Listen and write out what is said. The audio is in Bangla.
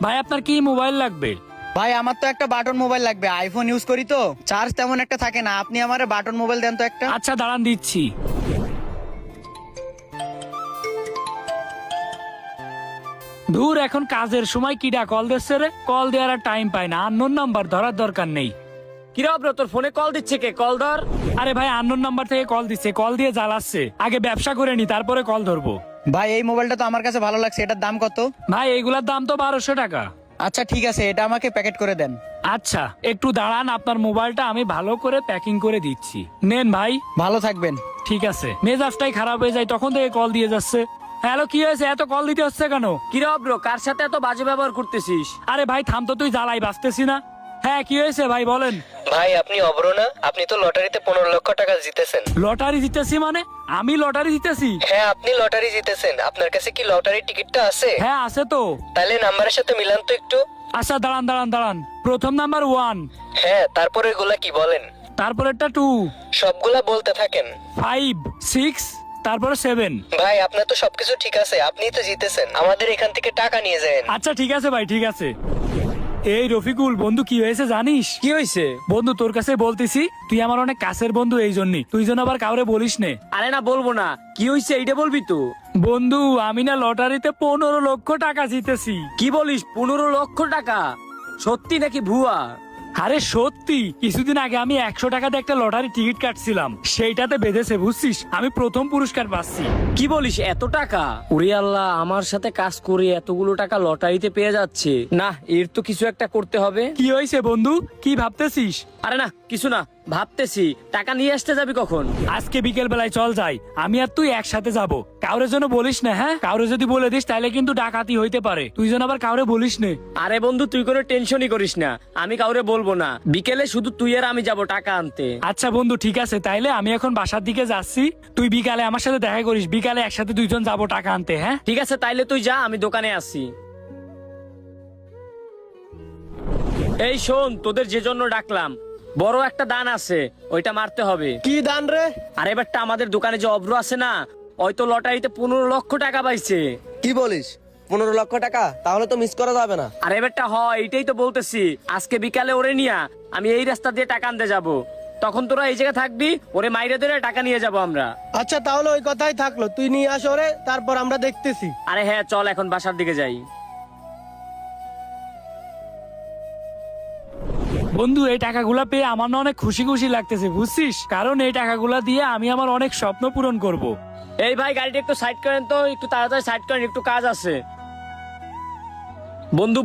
ভাই আপনার কি মোবাইল লাগবে? ভাই আমার তো একটা বাটন মোবাইল লাগবে, আইফোন ইউজ করি তো, চার্জ তেমন একটা থাকে না। আপনি আমারে বাটন মোবাইল দেন তো একটা। আচ্ছা দাঁড়ান দিচ্ছি। দূর, এখন কাজের সময় কিডা কল দিচ্ছে রে? কল দেওয়ার আর টাইম পাই না, আননোন নাম্বার ধরার দরকার নেই। কিরে ব্রো, তোর ফোনে কল দিচ্ছে কে? কল ধর। আরে ভাই আননোন নাম্বার থেকে কল দিচ্ছে, কল দিয়ে জ্বালাচ্ছে। আগে ব্যবসা করে নি, তারপরে কল ধরবো। ভাই এই মোবাইলটা তো আমার কাছে ভালো লাগছে, এটার দাম কত? ভাই এইগুলার দাম তো 1200 টাকা। আচ্ছা ঠিক আছে, এটা আমাকে প্যাকেট করে দেন। আচ্ছা একটু দাঁড়ান, আপনার মোবাইলটা আমি ভালো করে প্যাকিং করে দিচ্ছি। নেন ভাই। ভালো থাকবেন। ঠিক আছে, মেজাজটাই খারাপ হয়ে যায় তখন থেকে কল দিয়ে যাচ্ছে। হ্যালো, কি হয়েছে? এত কল দিতে হচ্ছে কেন? কিরে ব্রো, কার সাথে এত বাজে ব্যবহার করতেছিস? আরে ভাই থাম তো, তুই জ্বালাই বাঁচতেছি না। হ্যাঁ কি হয়েছে ভাই বলেন। ভাই আপনি অভ্র না? আপনি তো লটারিতে 15 লক্ষ টাকা জিতেছেন। লটারি জিতেছি মানে? আমি লটারি জিতেছি? হ্যাঁ আপনি লটারি জিতেছেন। আপনার কাছে কি লটারির টিকিটটা আছে? হ্যাঁ আছে তো। তাহলে নাম্বারের সাথে মিলান তো একটু। আচ্ছা দাঁড়ান দাঁড়ান দাঁড়ান, প্রথম নাম্বার 1, হ্যাঁ তারপরে এগুলা কি বলেন? তারপরেরটা 2, সবগুলা বলতে থাকেন। 5, 6, তারপরে 7। ভাই আপনার তো সবকিছু ঠিক আছে, আপনিই তো জিতেছেন। আমাদের এখান থেকে টাকা নিয়ে যান। আচ্ছা ঠিক আছে ভাই, ঠিক আছে। এই রফিকুল বন্ধু, কি হয়েছে জানিস? কি হয়েছে? বন্ধু তোর কাছে বলতেছি, তুই আমার অনেক কাছের বন্ধু, এই জন্যই তুই যেন আবার কাউরে বলিস নে। আরে না, বলবো না। কি হয়েছে এইটা বলবি তো? বন্ধু আমি না লটারিতে 15 লক্ষ টাকা জিতেছি। কি বলিস? 15 লক্ষ টাকা? সত্যি নাকি ভুয়া? আরে সত্যি, কিছুদিন আগে আমি 100 টাকাতে একটা লটারি টিকিট কাটছিলাম, সেইটাতে বেঁধেছে বুঝছিস, আমি প্রথম পুরস্কার পাচ্ছি। কি বলিস? এত টাকা? ওরে আল্লাহ, আমার সাথে কাজ করে এতগুলো টাকা লটারিতে পেয়ে যাচ্ছে। না, এর তো কিছু একটা করতে হবে। কি হয়েছে বন্ধু, কি ভাবতেছিস? আরে না, কিছু না, ভাবতেছি টাকা নিয়ে আসতে যাবি কখন? আজকে বিকেল বেলায় চল যাই, আমি আর তুই একসাথে যাব। কাউরে যেন বলিস না, হ্যাঁ? কাউরে যদি বলে দিস তাহলে কিন্তু ডাকাতি হইতে পারে, তুই যেন আবার কাউরে বলিস না। আরে বন্ধু, তুই কোনো টেনশনই করিস না, আমি কাউরে বলবো না। বিকেলে শুধু তুই আর আমি যাব টাকা আনতে। আচ্ছা বন্ধু ঠিক আছে, তাইলে আমি এখন বাসার দিকে যাচ্ছি, তুই বিকালে আমার সাথে দেখা করিস, বিকালে একসাথে দুইজন যাবো টাকা আনতে, হ্যাঁ? ঠিক আছে, তাইলে তুই যা, আমি দোকানে আসি। এই শোন, তোদের যে জন্য ডাকলাম, বড় একটা দান আছে, ওইটা মারতে হবে। কি দান রে? আর এবারটা আমাদের দোকানে যে অভ্র আছে না, হয়তো লটারিতে 15 লক্ষ টাকা পাইছে। কি বলিস? 15 লক্ষ টাকা? তাহলে তো মিস করা যাবে না। আর এবারটা হয়, এইটাই তো বলতেছি। আজকে বিকালে ওরে নিয়া আমি এই রাস্তা দিয়ে টাকা আনতে যাব, তখন তোরা এই জায়গায় থাকবি, ওরে মাইরে ধরে টাকা নিয়ে যাব আমরা। আচ্ছা তাহলে ওই কথাই থাকলো, তুই নিয়ে আস ওরে, তারপর আমরা দেখতেছি। আরে হ্যাঁ, চল এখন বাসার দিকে যাই। বন্ধু এই টাকাগুলা পেয়ে আমার না অনেক খুশি খুশি লাগতেছে বুঝছিস, কারণ এই টাকাগুলা দিয়ে আমি আমার অনেক স্বপ্ন পূরণ করব। এই ভাই, গাড়িটা একটু সাইড করেন তো, একটু তাড়াতাড়ি সাইড করেন, একটু কাজ আছে। বন্ধু